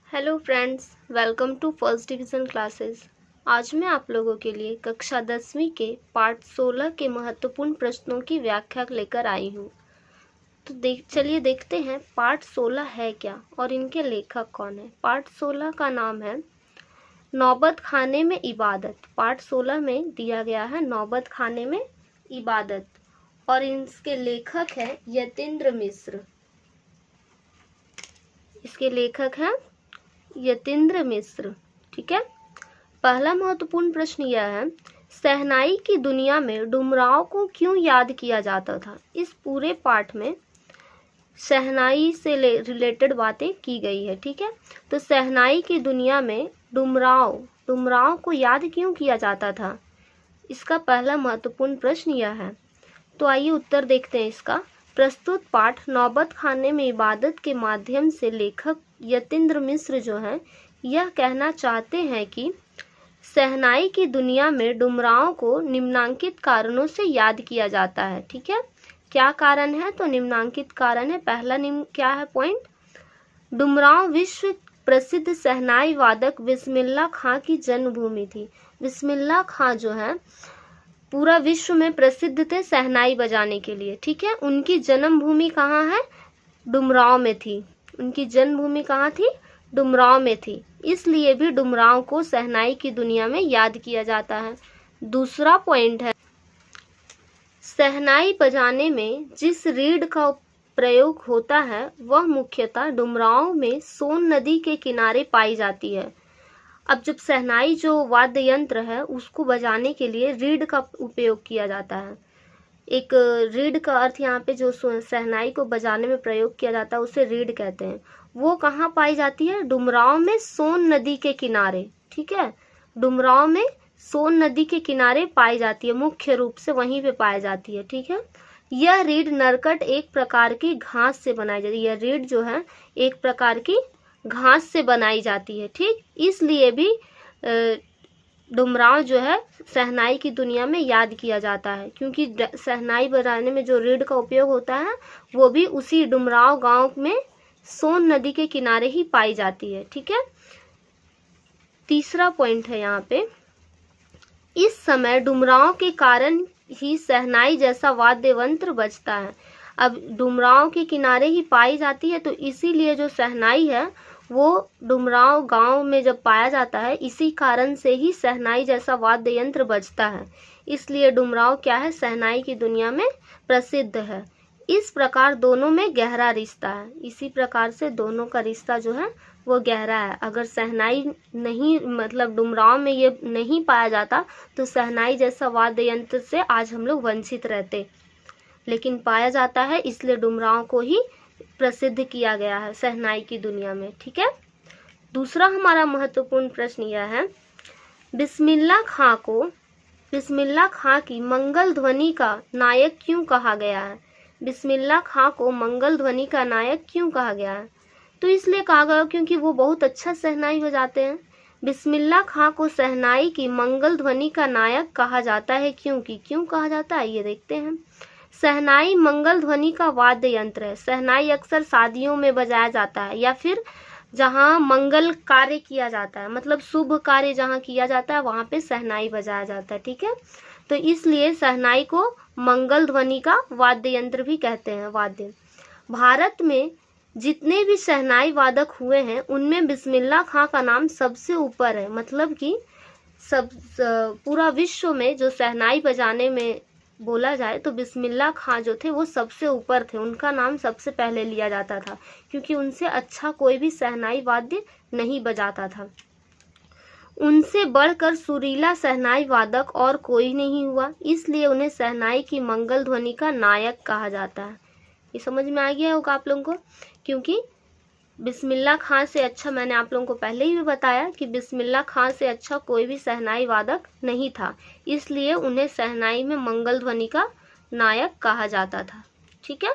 Hello friends, welcome to first division classes. आज मैं आप लोगों के लिए कक्षा 10वीं के पाठ 16 के महत्वपूर्ण प्रश्नों की व्याख्या लेकर आई हूँ। तो चलिए देखते हैं पाठ 16 है क्या और इनके लेखक कौन है। पाठ 16 का नाम है नौबत खाने में इबादत। पाठ 16 में दिया गया है नौबत खाने में इबादत और इसके लेखक हैं यतीन्द्र मिश्र। इसके लेखक हैं यतीन्द्र मिश्र। ठीक है। पहला महत्वपूर्ण प्रश्न यह है, शहनाई की दुनिया में डुमराव को क्यों याद किया जाता था। इस पूरे पाठ में शहनाई से रिलेटेड बातें की गई है। ठीक है। तो शहनाई की दुनिया में डुमराव को याद क्यों किया जाता था, इसका पहला महत्वपूर्ण प्रश्न यह है। तो आइए उत्तर देखते हैं इसका। प्रस्तुत पाठ नौबत खाने में इबादत के माध्यम से लेखक यतीन्द्र मिश्र जो हैं यह कहना चाहते हैं कि शहनाई की दुनिया में डुमराव को निम्नांकित कारणों से याद किया जाता है। ठीक है। क्या कारण है, तो निम्नांकित कारण है। पहला क्या है पॉइंट, डुमराव विश्व प्रसिद्ध शहनाई वादक बिस्मिल्लाह खां की जन्मभूमि थी। बिस्मिल्लाह खां जो है पूरा विश्व में प्रसिद्ध थे शहनाई बजाने के लिए। ठीक है। उनकी जन्मभूमि कहाँ है, डुमराव में थी। उनकी जन्मभूमि कहाँ थी, डुमराव में थी। इसलिए भी डुमराव को शहनाई की दुनिया में याद किया जाता है। दूसरा पॉइंट है, शहनाई बजाने में जिस रीड का प्रयोग होता है वह मुख्यतः डुमराव में सोन नदी के किनारे पाई जाती है। अब जब शहनाई जो वाद्य यंत्र है उसको बजाने के लिए रीड का उपयोग किया जाता है। एक रीड का अर्थ यहाँ पे जो शहनाई को बजाने में प्रयोग किया जाता है उसे रीड कहते हैं। वो कहाँ पाई जाती है, डुमराव में सोन नदी के किनारे। ठीक है। डुमराव में सोन नदी के किनारे पाई जाती है, मुख्य रूप से वहीं पे पाई जाती है। ठीक है। यह रीड नरकट एक प्रकार की घास से बनाई जाती है। यह रीड जो है एक प्रकार की घास से बनाई जाती है। ठीक, इसलिए भी डुमराव जो है शहनाई की दुनिया में याद किया जाता है, क्योंकि शहनाई बजाने में जो रीड का उपयोग होता है वो भी उसी डुमराव गांव में सोन नदी के किनारे ही पाई जाती है। ठीक है। तीसरा पॉइंट है यहाँ पे, इस समय डुमराव के कारण ही शहनाई जैसा वाद्य यंत्र बजता है। अब डुमराव के किनारे ही पाई जाती है तो इसीलिए जो शहनाई है वो डुमराव गांव में जब पाया जाता है, इसी कारण से ही शहनाई जैसा वाद्य यंत्र बजता है। इसलिए डुमराव क्या है, शहनाई की दुनिया में प्रसिद्ध है। इस प्रकार दोनों में गहरा रिश्ता है। इसी प्रकार से दोनों का रिश्ता जो है वो गहरा है। अगर शहनाई नहीं, मतलब डुमराव में ये नहीं पाया जाता तो शहनाई जैसा वाद्य यंत्र से आज हम लोग वंचित रहते, लेकिन पाया जाता है इसलिए डुमराव को ही प्रसिद्ध किया गया है शहनाई की दुनिया में। ठीक है। दूसरा हमारा महत्वपूर्ण प्रश्न यह है, बिस्मिल्लाह खां की मंगल ध्वनि का नायक क्यों कहा गया है। बिस्मिल्लाह खां को मंगल ध्वनि का नायक क्यों कहा गया है, तो इसलिए कहा गया क्योंकि वो बहुत अच्छा शहनाई बजाते हैं। बिस्मिल्लाह खां को शहनाई की मंगल ध्वनि का नायक कहा जाता है। क्यों कहा जाता है, ये देखते हैं। शहनाई मंगल ध्वनि का वाद्य यंत्र है। शहनाई अक्सर शादियों में बजाया जाता है या फिर जहाँ मंगल कार्य किया जाता है, मतलब शुभ कार्य जहाँ किया जाता है वहाँ पे शहनाई बजाया जाता है। ठीक है। तो इसलिए शहनाई को मंगल ध्वनि का वाद्य यंत्र भी कहते हैं। वाद्य भारत में जितने भी शहनाई वादक हुए हैं उनमें बिस्मिल्लाह खां का नाम सबसे ऊपर है। मतलब कि पूरा विश्व में जो शहनाई बजाने में बोला जाए तो बिस्मिल्लाह खां जो थे वो सबसे ऊपर थे। उनका नाम सबसे पहले लिया जाता था क्योंकि उनसे अच्छा कोई भी शहनाई वाद्य नहीं बजाता था। उनसे बढ़कर सुरीला शहनाई वादक और कोई नहीं हुआ, इसलिए उन्हें शहनाई की मंगल ध्वनि का नायक कहा जाता है। ये समझ में आ गया होगा आप लोगों को, क्योंकि बिस्मिल्लाह खां से अच्छा, मैंने आप लोगों को पहले ही भी बताया कि बिस्मिल्लाह खां से अच्छा कोई भी शहनाई वादक नहीं था, इसलिए उन्हें शहनाई में मंगल ध्वनि का नायक कहा जाता था। ठीक है।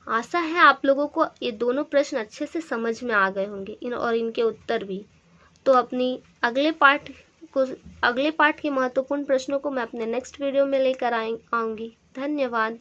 आशा है आप लोगों को ये दोनों प्रश्न अच्छे से समझ में आ गए होंगे और इनके उत्तर भी। तो अपनी अगले पाठ के महत्वपूर्ण प्रश्नों को मैं अपने नेक्स्ट वीडियो में लेकर आऊँगी। धन्यवाद।